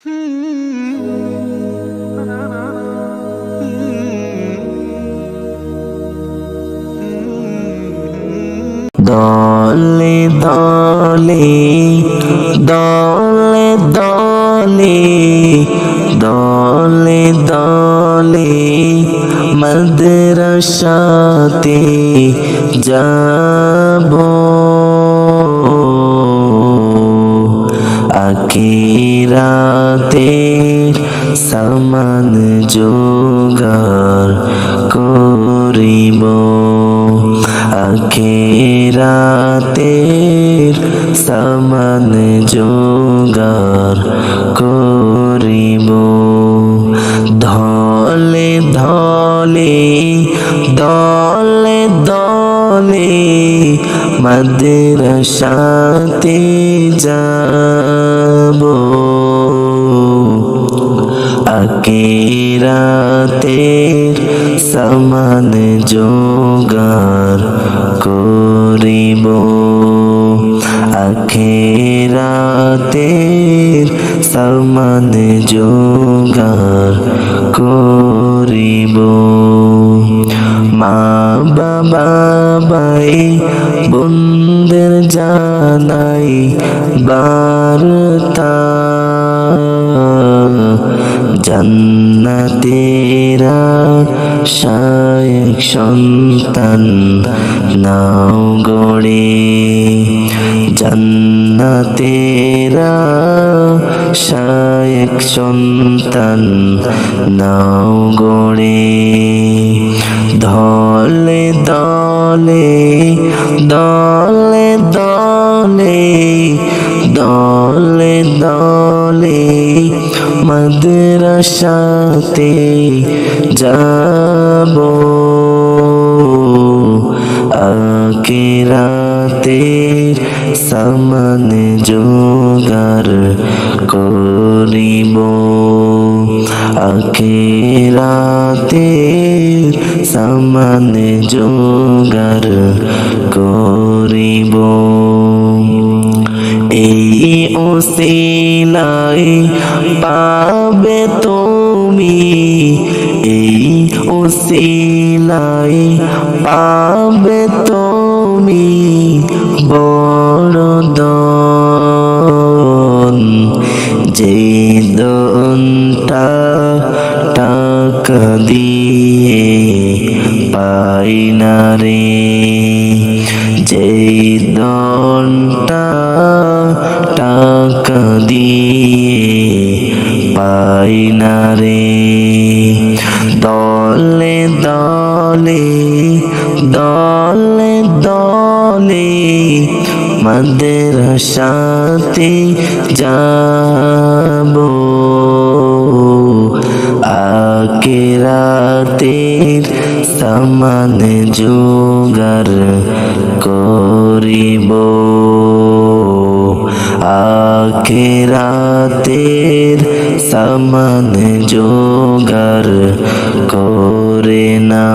দলে দলে দলে দলে দলে দলে মাদ্রাসাতে যাব আখিরাতে সামান জোগাড় করিব আখিরাতের সামান জোগাড় করিব ধলে ধলে দলে দলে মাদ্রাসাতে যাব আখিরাতের সামান জোগাড় করিব আখিরাতের সামান জোগাড় করিব মা বাবাই বন্ধের জানাই বার্তা জান্নাতেরা শায়েক সন্তান নাও গড়ে জান্নাতেরা শায়েক সন্তান নাও গড়ে দলে দলে দলে দলে দলে দলে মাদ্রাসাতে যাব আখিরাতের সামান জোগাড় করিব আখিরাতের সামান জোগাড় করিব এই ওসিলায় পাবে তুমি এই ওসিলায় পাবে তুমি বড় দন যে দনটা টাকা দিয়ে পাই না রে যে দনটা টাকা দিয়ে পাই না রে দলে দলে দলে দলে মাদ্রাসাতে যাব আখিরাতের সামান জোগাড় করিব আখিরাতের সামান জোগাড় করে না